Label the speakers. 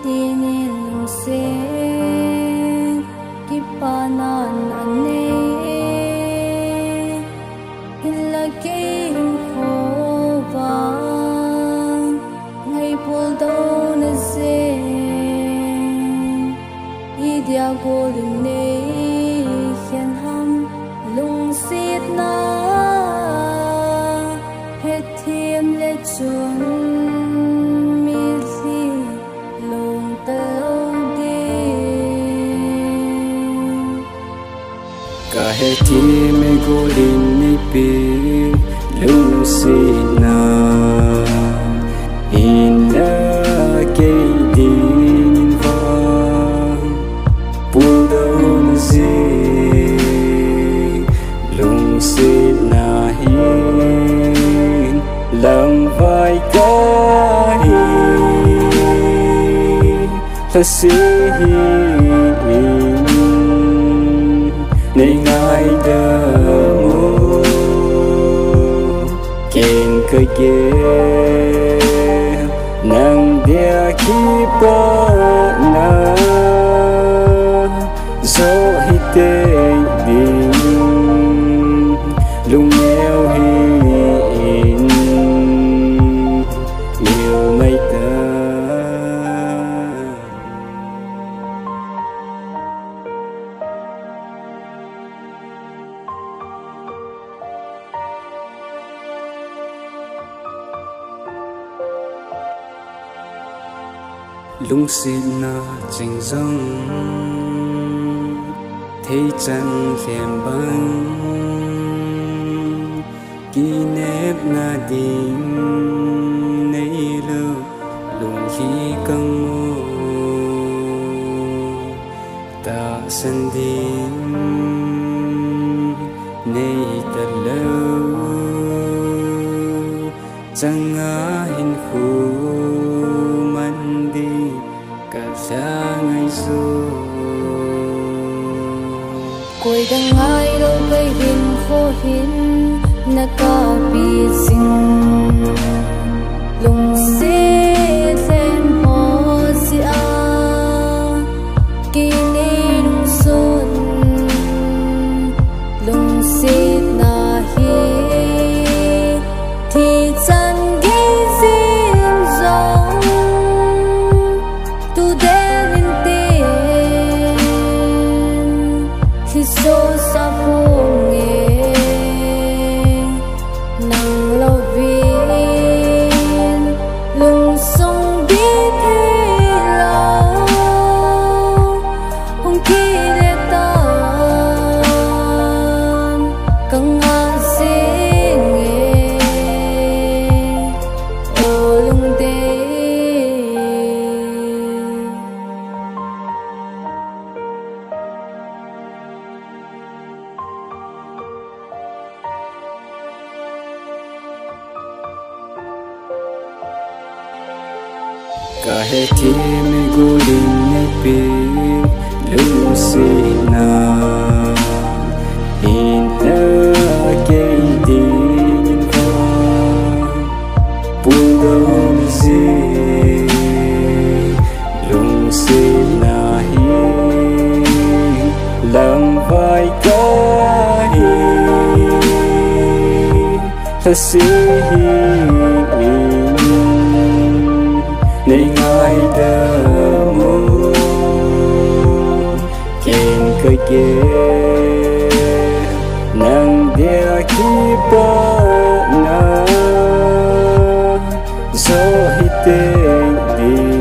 Speaker 1: tinilong se kipanan ane ilagay hova ngay puldaw na se idia golune hian ham lung sit na het thiam le chun mi thi lung tao đi
Speaker 2: cả he thiam me golin ni pi lung sit na in la ke din va puldaw na se lung sit na hin lam vai ca hi ta se hi nei ngai da mo ken ke ge nang dia ki pa na so hi te ding lung neo hi in yêu mây ta lung xin na chinh rong thấy chân khem băng kỷ nếp na đình nay lâu lung khi căng mô ta sân đình nay ta lâu chẳng ngã hình khu man đi cả xa ngày xưa
Speaker 1: quay đang ai đâu gây hình khô hin na ka pi sing lung se sen ho si a ki ni lung sun lung se na hi thì chan gi sim zong tu de lin te khi so sa pu nge nang lo vin lung song bi the lo hong ki le ta kang a se nge o lung de
Speaker 2: cả he thiam me golin ni pi lung sit na in la ke din va puldaw na se lung sit na hin lam vai ca hi ta se hi nei ngai da mo ken ke ge nang dia ki pa na so hi te di